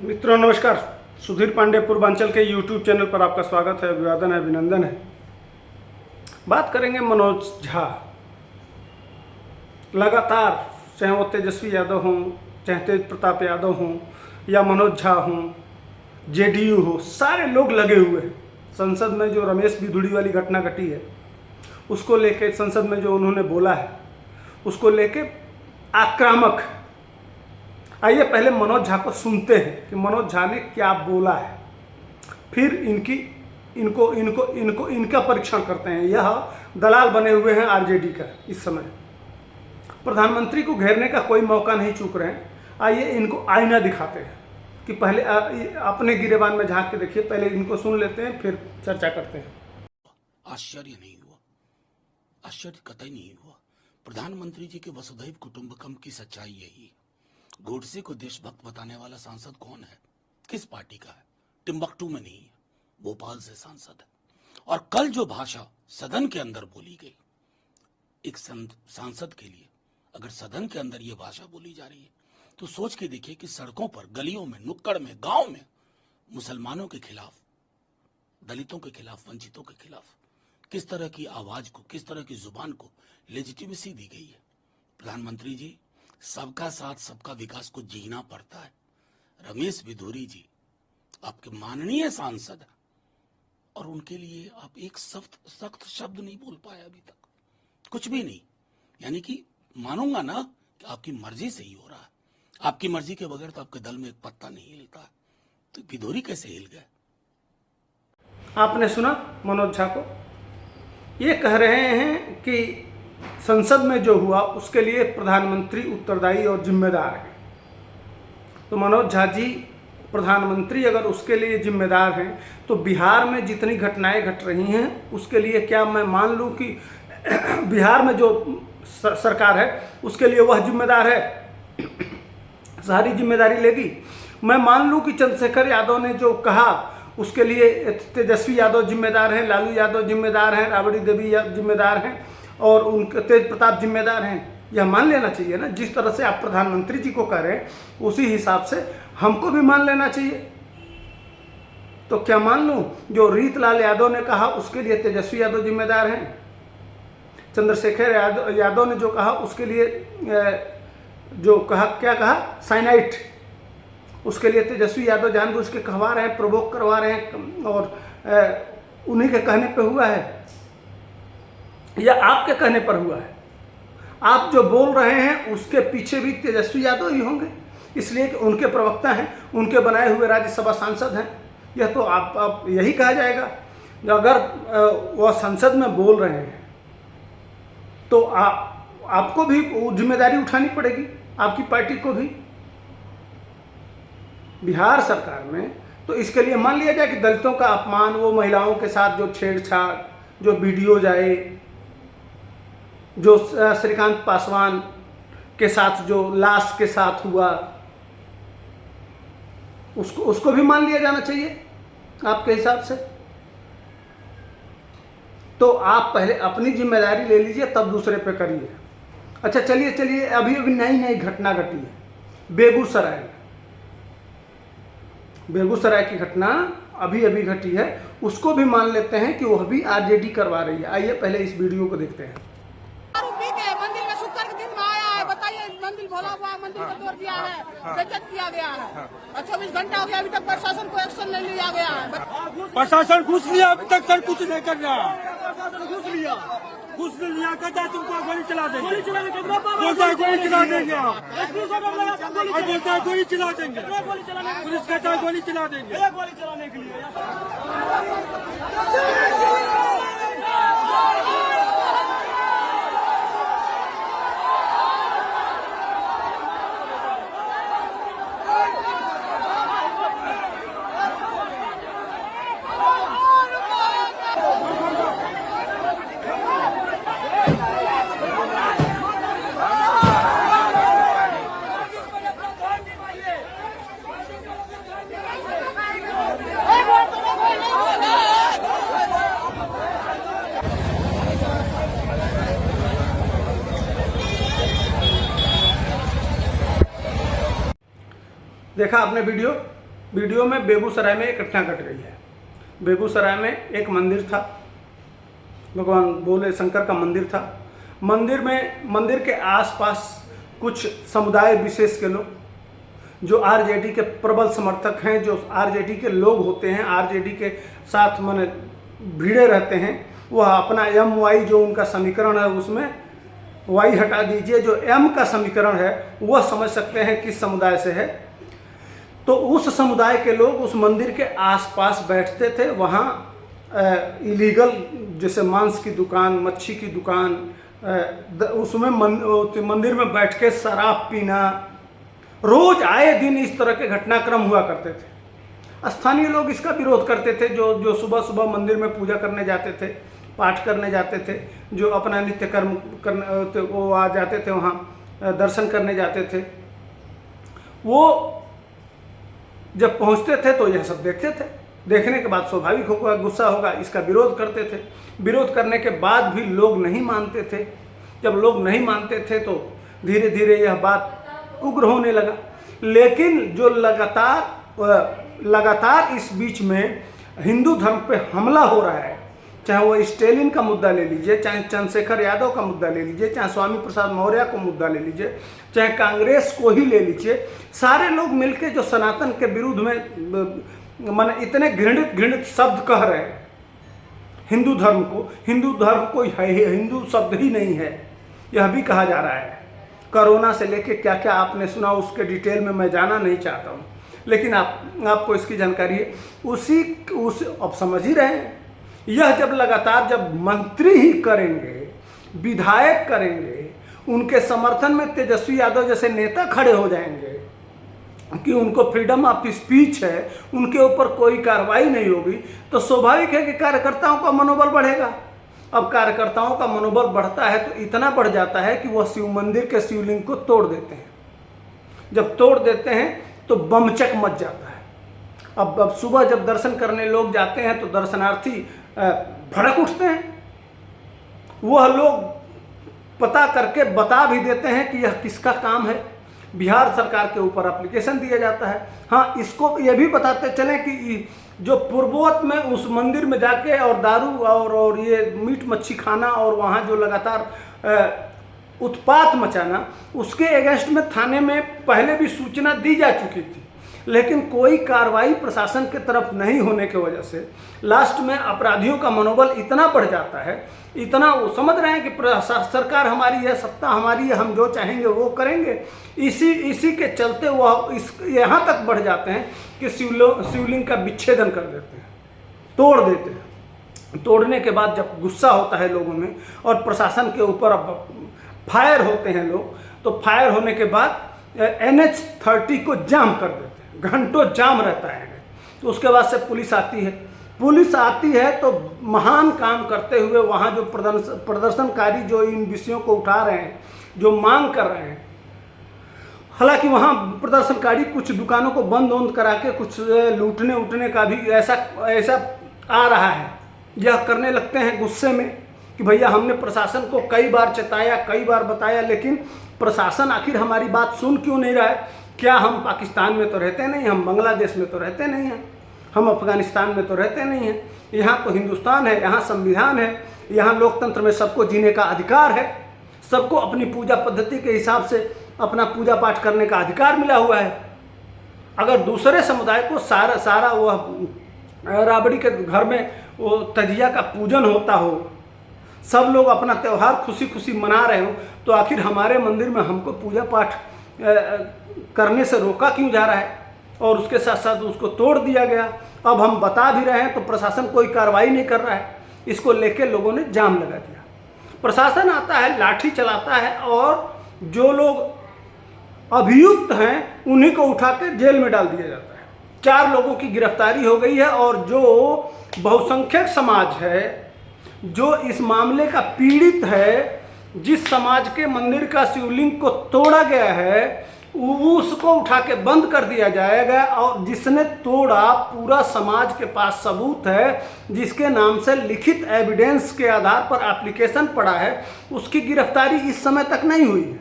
मित्रों नमस्कार। सुधीर पांडे पूर्वांचल के यूट्यूब चैनल पर आपका स्वागत है, अभिवादन है, अभिनंदन है। बात करेंगे मनोज झा। लगातार चाहे वो तेजस्वी यादव हों, चाहे तेज प्रताप यादव हों या मनोज झा हों, जेडीयू हो, सारे लोग लगे हुए हैं। संसद में जो रमेश बिधूड़ी वाली घटना घटी है उसको लेके, संसद में जो उन्होंने बोला है उसको लेके आक्रामक है। आइए पहले मनोज झा को सुनते हैं कि मनोज झा ने क्या बोला है, फिर इनका परीक्षण करते हैं। यह दलाल बने हुए हैं आरजेडी का। इस समय प्रधानमंत्री को घेरने का कोई मौका नहीं चूक रहे हैं। आइए इनको आईना दिखाते हैं कि पहले अपने गिरेबान में झांक के देखिए। पहले इनको सुन लेते हैं, फिर चर्चा करते हैं। आश्चर्य नहीं हुआ, आश्चर्य कतई नहीं हुआ। प्रधानमंत्री जी के वसुधैव कुटुंबकम की सच्चाई यही है। गोडसे को देशभक्त बताने वाला सांसद कौन है, किस पार्टी का है? टिम्बकटू में नहीं है, भोपाल से सांसद है। और कल जो भाषा सदन के अंदर बोली गई, एक सांसद के लिए अगर सदन के अंदर ये भाषा बोली जा रही है तो सोच के देखिए कि सड़कों पर, गलियों में, नुक्कड़ में, गांव में मुसलमानों के खिलाफ, दलितों के खिलाफ, वंचितों के खिलाफ किस तरह की आवाज को, किस तरह की जुबान को लेजिटिमेसी दी गई है। प्रधानमंत्री जी, सबका साथ सबका विकास को जीना पड़ता है। रमेश बिधूड़ी जी आपके माननीय सांसद है और उनके लिए आप एक सख्त शब्द नहीं बोल पाए अभी तक, कुछ भी नहीं। यानी कि मानूंगा ना कि आपकी मर्जी से ही हो रहा है। आपकी मर्जी के बगैर तो आपके दल में एक पत्ता नहीं हिलता। तो बिधूड़ी कैसे हिल गए? आपने सुना मनोज झा को, ये कह रहे हैं कि संसद में जो हुआ उसके लिए प्रधानमंत्री उत्तरदायी और जिम्मेदार है। तो मनोज झा जी, प्रधानमंत्री अगर उसके लिए जिम्मेदार हैं तो बिहार में जितनी घटनाएं घट रही हैं उसके लिए क्या मैं मान लूं कि बिहार में जो सरकार है उसके लिए वह जिम्मेदार है, सारी जिम्मेदारी लेगी? मैं मान लूं कि चंद्रशेखर यादव ने जो कहा उसके लिए तेजस्वी यादव जिम्मेदार हैं, लालू यादव जिम्मेदार हैं, राबड़ी देवी जिम्मेदार हैं और उनके तेज प्रताप जिम्मेदार हैं? यह मान लेना चाहिए ना। जिस तरह से आप प्रधानमंत्री जी को कह रहे हैं उसी हिसाब से हमको भी मान लेना चाहिए। तो क्या मान लूं जो रीतलाल यादव ने कहा उसके लिए तेजस्वी यादव जिम्मेदार हैं, चंद्रशेखर यादव ने जो कहा उसके लिए जो कहा, क्या कहा, साइनाइट, उसके लिए तेजस्वी यादव जानबूझ के कहवा रहे हैं, प्रोवोक करवा रहे हैं और उन्हीं के कहने पे हुआ है या आपके कहने पर हुआ है? आप जो बोल रहे हैं उसके पीछे भी तेजस्वी यादव ही होंगे, इसलिए कि उनके प्रवक्ता हैं, उनके बनाए हुए राज्यसभा सांसद हैं। यह तो आप यही कहा जाएगा। अगर वह संसद में बोल रहे हैं तो आपको भी जिम्मेदारी उठानी पड़ेगी, आपकी पार्टी को भी। बिहार सरकार में तो इसके लिए मान लिया जाए कि दलितों का अपमान, वो महिलाओं के साथ जो छेड़छाड़, जो वीडियो जाए, जो श्रीकांत पासवान के साथ जो लाश के साथ हुआ, उसको भी मान लिया जाना चाहिए आपके हिसाब से। तो आप पहले अपनी जिम्मेदारी ले लीजिए, तब दूसरे पे करिए। अच्छा चलिए, अभी नई घटना घटी है बेगूसराय में। बेगूसराय की घटना अभी घटी है, उसको भी मान लेते हैं कि वह भी आरजेडी करवा रही है। आइए पहले इस वीडियो को देखते हैं। मंदिर में शुक्र के दिन में आया है, बताइए, मंदिर भोला हुआ, मंदिर को तोड़ दिया है, बेइज्जत किया गया है और 24 घंटा हो गया, अभी तक प्रशासन को एक्शन नहीं लिया गया है। प्रशासन घुस लिया, अभी तक सर कुछ नहीं कर रहा। घुस लिया, कहता है तुमको गोली चला देंगे, बोलता है गोली चला देंगे, बोलता है गोली चला देंगे, पुलिस कहता है गोली चला देंगे। गोली चलाने के लिए देखा आपने वीडियो? वीडियो में बेगूसराय में एक घटना घट गई है। बेगूसराय में एक मंदिर था, भगवान भोले शंकर का मंदिर था। मंदिर के आसपास कुछ समुदाय विशेष के लोग जो आरजेडी के प्रबल समर्थक हैं, जो आरजेडी के लोग होते हैं, आरजेडी के साथ माने भिड़े रहते हैं, वह अपना MY जो उनका समीकरण है उसमें Y हटा दीजिए, जो M का समीकरण है वह समझ सकते हैं किस समुदाय से है। तो उस समुदाय के लोग उस मंदिर के आसपास बैठते थे। वहाँ इलीगल जैसे मांस की दुकान, मच्छी की दुकान, उसमें मंदिर में बैठ के शराब पीना, रोज आए दिन इस तरह के घटनाक्रम हुआ करते थे। स्थानीय लोग इसका विरोध करते थे। जो सुबह सुबह मंदिर में पूजा करने जाते थे, पाठ करने जाते थे, जो अपना नित्य कर्म करने वो आ जाते थे, वहाँ दर्शन करने जाते थे, वो जब पहुँचते थे तो यह सब देखते थे। देखने के बाद स्वाभाविक होगा, गुस्सा होगा, इसका विरोध करते थे। विरोध करने के बाद भी लोग नहीं मानते थे। जब लोग नहीं मानते थे तो धीरे धीरे यह बात उग्र होने लगा। लेकिन जो लगातार इस बीच में हिंदू धर्म पे हमला हो रहा है, चाहे वो स्टेलिन का मुद्दा ले लीजिए, चाहे चंद्रशेखर यादव का मुद्दा ले लीजिए, चाहे स्वामी प्रसाद मौर्य को मुद्दा ले लीजिए, चाहे कांग्रेस को ही ले लीजिए, सारे लोग मिलके जो सनातन के विरुद्ध में माने इतने घृणित शब्द कह रहे हैं हिंदू धर्म को हिंदू शब्द ही नहीं है, यह भी कहा जा रहा है। कोरोना से लेके क्या क्या आपने सुना, उसके डिटेल में मैं जाना नहीं चाहता हूँ, लेकिन आपको इसकी जानकारी है। अब समझ ही रहे हैं, यह जब लगातार जब मंत्री ही करेंगे, विधायक करेंगे, उनके समर्थन में तेजस्वी यादव जैसे नेता खड़े हो जाएंगे कि उनको फ्रीडम ऑफ स्पीच है, उनके ऊपर कोई कार्रवाई नहीं होगी, तो स्वाभाविक है कि कार्यकर्ताओं का मनोबल बढ़ेगा। अब कार्यकर्ताओं का मनोबल बढ़ता है तो इतना बढ़ जाता है कि वह शिव मंदिर के शिवलिंग को तोड़ देते हैं। जब तोड़ देते हैं तो बमचक मच जाता है। अब सुबह जब दर्शन करने लोग जाते हैं तो दर्शनार्थी भड़क उठते हैं। वह लोग पता करके बता भी देते हैं कि यह किसका काम है। बिहार सरकार के ऊपर एप्लीकेशन दिया जाता है। हाँ, इसको ये भी बताते चलें कि जो पूर्वोत्तर में उस मंदिर में जाके और दारू और ये मीट मच्छी खाना और वहाँ जो लगातार उत्पात मचाना, उसके अगेंस्ट में थाने में पहले भी सूचना दी जा चुकी थी, लेकिन कोई कार्रवाई प्रशासन के तरफ नहीं होने की वजह से लास्ट में अपराधियों का मनोबल इतना बढ़ जाता है, इतना वो समझ रहे हैं कि सरकार हमारी है, सत्ता हमारी है, हम जो चाहेंगे वो करेंगे। इसी के चलते वह यहाँ तक बढ़ जाते हैं कि शिवलिंग का विच्छेदन कर देते हैं, तोड़ देते हैं। तोड़ने के बाद जब गुस्सा होता है लोगों में और प्रशासन के ऊपर अब फायर होते हैं लोग, तो फायर होने के बाद NH-30 को जाम कर देते हैं, घंटों जाम रहता है। तो उसके बाद से पुलिस आती है तो महान काम करते हुए वहाँ जो प्रदर्शनकारी जो इन विषयों को उठा रहे हैं, जो मांग कर रहे हैं, हालांकि वहाँ प्रदर्शनकारी कुछ दुकानों को बंद करा के कुछ लूटने का भी ऐसा आ रहा है। यह करने लगते हैं गुस्से में कि भैया हमने प्रशासन को कई बार चेताया, कई बार बताया, लेकिन प्रशासन आखिर हमारी बात सुन क्यों नहीं रहा है। क्या हम पाकिस्तान में तो रहते नहीं, हम बांग्लादेश में तो रहते नहीं हैं, हम अफगानिस्तान में तो रहते नहीं हैं। यहाँ तो हिंदुस्तान है, यहाँ संविधान है, यहाँ लोकतंत्र में सबको जीने का अधिकार है, सबको अपनी पूजा पद्धति के हिसाब से अपना पूजा पाठ करने का अधिकार मिला हुआ है। अगर दूसरे समुदाय को सारा वह राबड़ी के घर में वो तजिया का पूजन होता हो, सब लोग अपना त्यौहार खुशी खुशी मना रहे हो, तो आखिर हमारे मंदिर में हमको पूजा पाठ करने से रोका क्यों जा रहा है। और उसके साथ साथ उसको तोड़ दिया गया। अब हम बता भी रहे हैं तो प्रशासन कोई कार्रवाई नहीं कर रहा है। इसको लेके लोगों ने जाम लगा दिया। प्रशासन आता है, लाठी चलाता है और जो लोग अभियुक्त हैं उन्हीं को उठा के जेल में डाल दिया जाता है। 4 लोगों की गिरफ्तारी हो गई है और जो बहुसंख्यक समाज है, जो इस मामले का पीड़ित है, जिस समाज के मंदिर का शिवलिंग को तोड़ा गया है, उसको उठा के बंद कर दिया जाएगा। और जिसने तोड़ा पूरा समाज के पास सबूत है, जिसके नाम से लिखित एविडेंस के आधार पर एप्लीकेशन पड़ा है, उसकी गिरफ्तारी इस समय तक नहीं हुई है।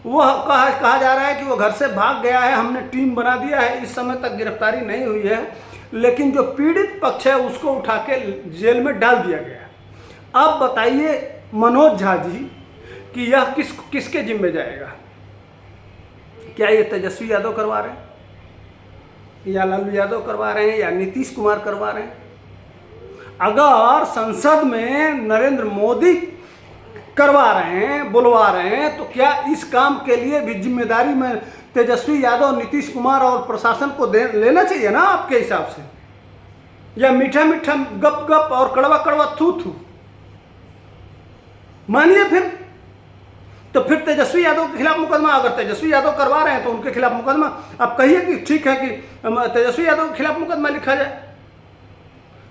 वह कहा जा रहा है कि वो घर से भाग गया है, हमने टीम बना दिया है, इस समय तक गिरफ्तारी नहीं हुई है, लेकिन जो पीड़ित पक्ष है उसको उठा के जेल में डाल दिया गया। अब बताइए मनोज झा जी कि यह किसके जिम्मे जाएगा? क्या ये तेजस्वी यादव करवा रहे हैं या लालू यादव करवा रहे हैं या नीतीश कुमार करवा रहे हैं? अगर संसद में नरेंद्र मोदी करवा रहे हैं, बुलवा रहे हैं, तो क्या इस काम के लिए भी जिम्मेदारी में तेजस्वी यादव, नीतीश कुमार और प्रशासन को लेना चाहिए ना आपके हिसाब से? या मीठा मीठा गप गप और कड़वा कड़वा थू थू? मानिए फिर, तो फिर तेजस्वी यादव के खिलाफ मुकदमा, अगर तेजस्वी यादव करवा रहे हैं तो उनके खिलाफ मुकदमा। आप कहिए कि ठीक है कि तेजस्वी यादव के खिलाफ मुकदमा लिखा जाए।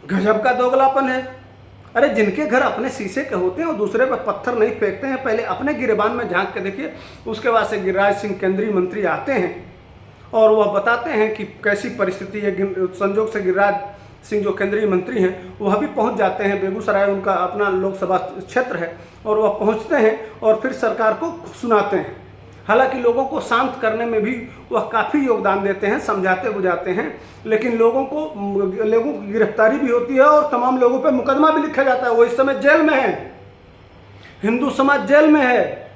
गजब का दोगलापन है। अरे जिनके घर अपने शीशे के होते हैं वो दूसरे पर पत्थर नहीं फेंकते हैं, पहले अपने गिरेबान में झांक के देखिए। उसके बाद से गिरिराज सिंह केंद्रीय मंत्री आते हैं और वह बताते हैं कि कैसी परिस्थिति है। संजोग से गिरिराज सिंह जो केंद्रीय मंत्री हैं वह भी पहुंच जाते हैं, बेगूसराय उनका अपना लोकसभा क्षेत्र है, और वह पहुंचते हैं और फिर सरकार को सुनाते हैं। हालांकि लोगों को शांत करने में भी वह काफ़ी योगदान देते हैं, समझाते बुझाते हैं, लेकिन लोगों की गिरफ्तारी भी होती है और तमाम लोगों पर मुकदमा भी लिखा जाता है। वो इस समय जेल में है, हिंदू समाज जेल में है।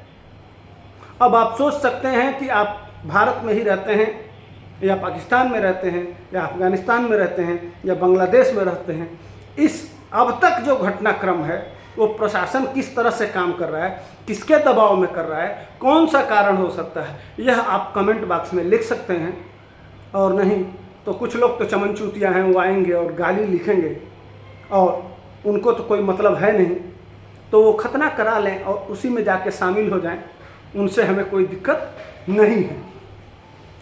अब आप सोच सकते हैं कि आप भारत में ही रहते हैं या पाकिस्तान में रहते हैं या अफगानिस्तान में रहते हैं या बांग्लादेश में रहते हैं, इस अब तक जो घटनाक्रम है वो प्रशासन किस तरह से काम कर रहा है, किसके दबाव में कर रहा है, कौन सा कारण हो सकता है, यह आप कमेंट बॉक्स में लिख सकते हैं। और नहीं तो कुछ लोग तो चमनचूतियाँ हैं, वो आएंगे और गाली लिखेंगे और उनको तो कोई मतलब है नहीं, तो वो खतना करा लें और उसी में जाके शामिल हो जाएं, उनसे हमें कोई दिक्कत नहीं है।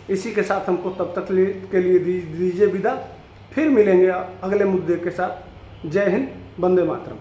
इसी के साथ हमको तब तक के लिए दीजिए विदा, फिर मिलेंगे अगले मुद्दे के साथ। जय हिंद, वंदे मातरम।